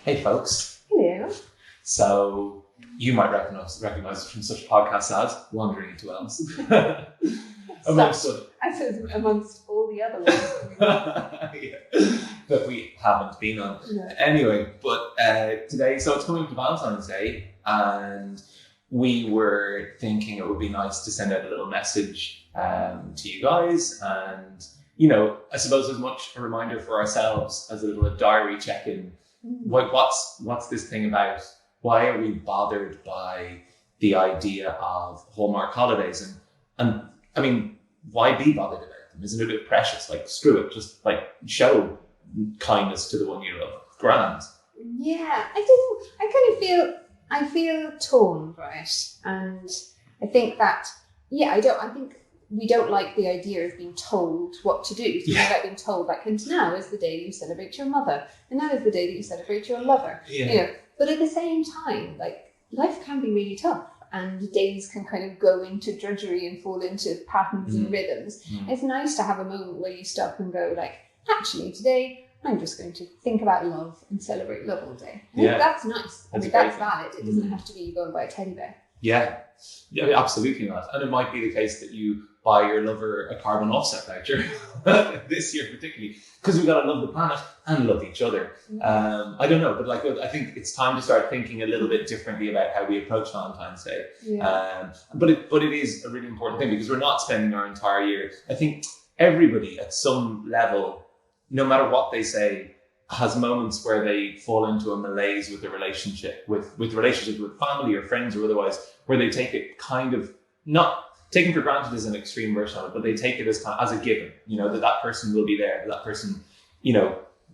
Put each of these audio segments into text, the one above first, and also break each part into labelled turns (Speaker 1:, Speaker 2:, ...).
Speaker 1: Hey folks.
Speaker 2: Hello.
Speaker 1: So you might recognize us from such podcasts as Wandering into Wells. Amongst
Speaker 2: all the other ones.
Speaker 1: Yeah, that we haven't been on.
Speaker 2: No.
Speaker 1: Anyway, but today, so it's coming to Valentine's Day, and we were thinking it would be nice to send out a little message to you guys, and I suppose as much a reminder for ourselves as a little diary check-in. What's this thing about? Why are we bothered by the idea of Hallmark holidays? And I mean, why be bothered about them? Isn't it a bit precious? Like, screw it, just like show kindness to the one you love. Grand.
Speaker 2: Yeah, I feel torn by it, and I think that I think we don't like the idea of being told what to do. So we like being told, like, and now is the day that you celebrate your mother, and now is the day that you celebrate your lover.
Speaker 1: Yeah.
Speaker 2: But at the same time, like, life can be really tough, and days can kind of go into drudgery and fall into patterns and rhythms. It's nice to have a moment where you stop and go, like, actually today I'm just going to think about love and celebrate love all day. I think that's nice. That's valid. It doesn't have to be you go and buy a teddy bear.
Speaker 1: Yeah, absolutely not. And it might be the case that you buy your lover a carbon offset voucher this year, particularly because we've got to love the planet and love each other. I don't know, but I think it's time to start thinking a little bit differently about how we approach Valentine's Day. But it is a really important thing because we're not spending our entire year. I think everybody at some level, no matter what they say, has moments where they fall into a malaise with a relationship, with relationships with family or friends or otherwise, where they take it kind of, not taken for granted is an extreme version of it, but they take it as a given, that person will be there, that person,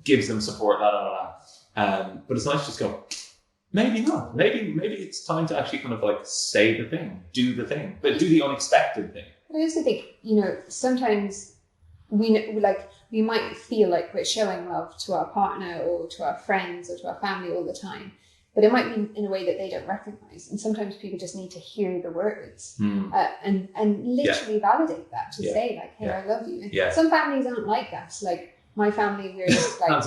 Speaker 1: gives them support, But it's nice to just go, maybe not. Maybe it's time to actually kind of like say the thing, do the thing, but do the unexpected thing.
Speaker 2: I also think, sometimes we might feel like we're showing love to our partner or to our friends or to our family all the time, but it might be in a way that they don't recognize. And sometimes people just need to hear the words and literally validate that to say, like, hey, I love you. And some families aren't like that. Like my family, we're just like,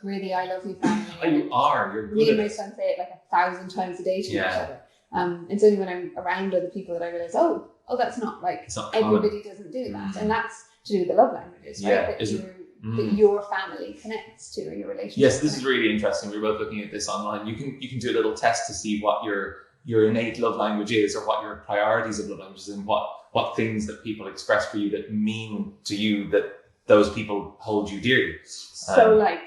Speaker 2: we're the I love you family.
Speaker 1: You are. You're good.
Speaker 2: Me and my son say it like 1,000 times a day to each other. It's only when I'm around other people that I realize, oh, that's not like everybody doesn't do that. And that's to do with the love languages, right? That your family connects to, or your relationship.
Speaker 1: Yes, this is really interesting. We were both looking at this online. You can do a little test to see what your innate love language is, or what your priorities of love language is, and what things that people express for you that mean to you that those people hold you dearly.
Speaker 2: So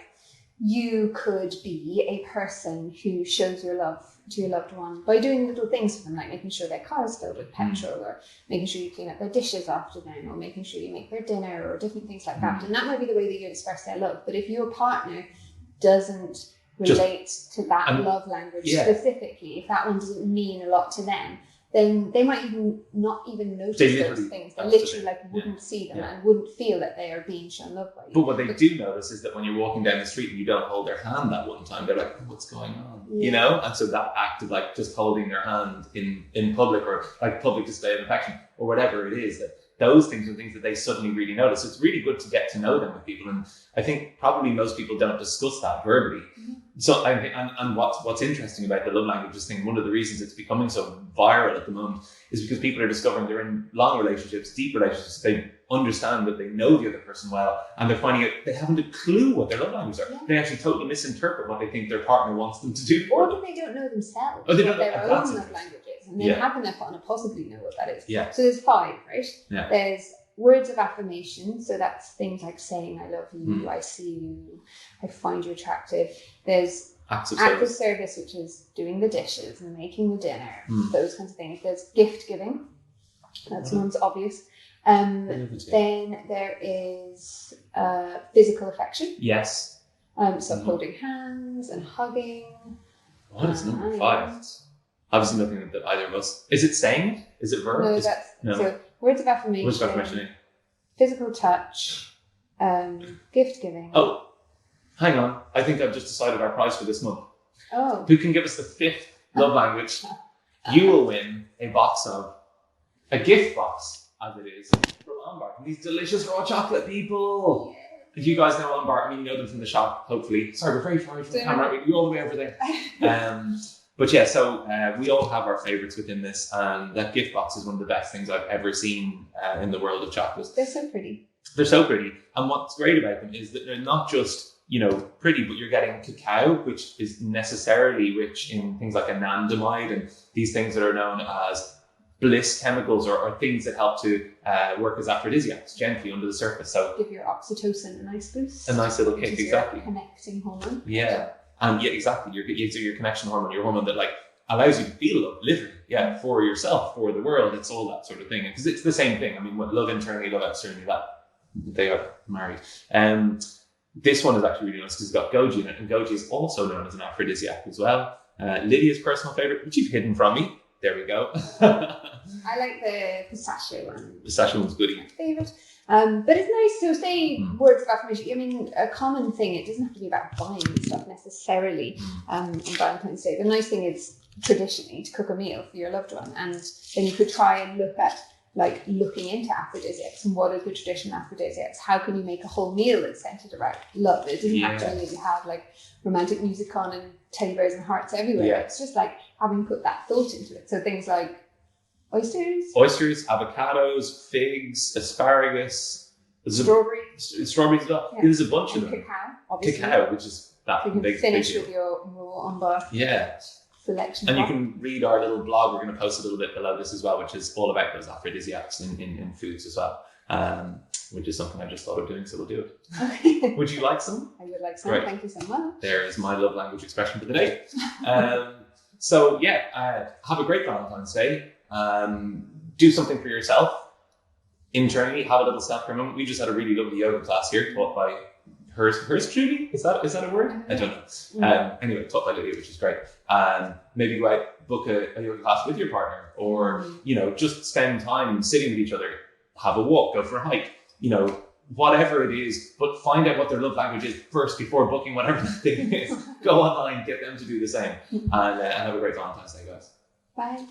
Speaker 2: you could be a person who shows your love to your loved one by doing little things for them, like making sure their car is filled with petrol, or making sure you clean up their dishes after them, or making sure you make their dinner, or different things like that. And that might be the way that you express their love. But if your partner doesn't relate to that love language specifically, if that one doesn't mean a lot to them, then they might not even notice those things. They literally wouldn't see them and wouldn't feel that they are being shown love by you.
Speaker 1: But what they do notice is that when you're walking down the street and you don't hold their hand that one time, they're like, oh, what's going on? And so that act of like just holding their hand in public, or like public display of affection, or whatever it is, that those things are things that they suddenly really notice. It's really good to get to know them with people, and I think probably most people don't discuss that verbally. So I think, and what's interesting about the love languages thing, one of the reasons it's becoming so viral at the moment is because people are discovering they're in long relationships, deep relationships. They understand that they know the other person well, and they're finding out they haven't a clue what their love languages are. They actually totally misinterpret what they think their partner wants them to do.
Speaker 2: Or that they don't know themselves what their own love language is, and then having their partner possibly know what that is. So there's 5, right? There's words of affirmation, so that's things like saying I love you, I see you, I find you attractive. There's acts of service, which is doing the dishes and making the dinner, those kinds of things. There's gift giving, that's one's obvious. Then there is physical affection.
Speaker 1: Yes.
Speaker 2: So holding hands and hugging.
Speaker 1: What is number 5? Obviously nothing that either of us. Is it saying? Is it verb?
Speaker 2: No, so words of affirmation. Physical touch. Gift giving.
Speaker 1: Oh, hang on. I think I've just decided our prize for this month.
Speaker 2: Oh.
Speaker 1: Who can give us the 5th love language? You will win a gift box, as it is, from Lombard. These delicious raw chocolate, people. You guys know Umbar. I mean, you know them from the shop, hopefully. Sorry, we're very far from the camera. You're all the way over there. But yeah, so we all have our favourites within this, and that gift box is one of the best things I've ever seen in the world of chocolate.
Speaker 2: They're so pretty.
Speaker 1: They're so pretty. And what's great about them is that they're not just, pretty, but you're getting cacao, which is necessarily rich in things like anandamide and these things that are known as bliss chemicals or things that help to work as aphrodisiacs gently under the surface. So
Speaker 2: give your oxytocin a nice boost.
Speaker 1: A nice little kick, exactly.
Speaker 2: Your connecting hormone.
Speaker 1: Yeah. And yeah, exactly. Your connection hormone, your hormone that allows you to feel love, literally, for yourself, for the world. It's all that sort of thing. Because it's the same thing. I mean, love internally, love externally, that they are married. This one is actually really nice because it's got goji in it, and goji is also known as an aphrodisiac as well. Lydia's personal favourite, which you've hidden from me. There we go.
Speaker 2: I like the pistachio one.
Speaker 1: Pistachio one's goodie.
Speaker 2: Favourite. But it's nice to say words of affirmation. I mean, a common thing, it doesn't have to be about buying stuff necessarily on Valentine's Day. The nice thing is traditionally to cook a meal for your loved one, and then you could try and look at looking into aphrodisiacs and what are the traditional aphrodisiacs. How can you make a whole meal that's centered around love? It doesn't have to really have romantic music on and teddy bears and hearts everywhere.
Speaker 1: Yeah.
Speaker 2: It's just having put that thought into it. So things like oysters,
Speaker 1: avocados, figs, asparagus,
Speaker 2: strawberries
Speaker 1: as well. Yeah. There's a bunch of them.
Speaker 2: Cacao, obviously.
Speaker 1: Cacao, which is that
Speaker 2: you can
Speaker 1: big
Speaker 2: finish
Speaker 1: big
Speaker 2: with your raw umber.
Speaker 1: Yeah.
Speaker 2: Selection.
Speaker 1: And you can read our little blog. We're going to post a little bit below this as well, which is all about those aphrodisiacs in foods as well, which is something I just thought of doing, so we'll do it.
Speaker 2: Okay.
Speaker 1: Would you like some?
Speaker 2: I would like some.
Speaker 1: Right.
Speaker 2: Thank you so much.
Speaker 1: There is my love language expression for the day. So yeah, have a great Valentine's Day. Do something for yourself. Internally, have a little self-care moment. We just had a really lovely yoga class here, taught by hers truly? Is that a word? I don't know. Anyway, taught by Lydia, which is great. Maybe go out, book a yoga class with your partner, or just spend time sitting with each other, have a walk, go for a hike, whatever it is, but find out what their love language is first before booking whatever the thing is. Go online, get them to do the same, and have a great Valentine's Day, guys.
Speaker 2: Bye.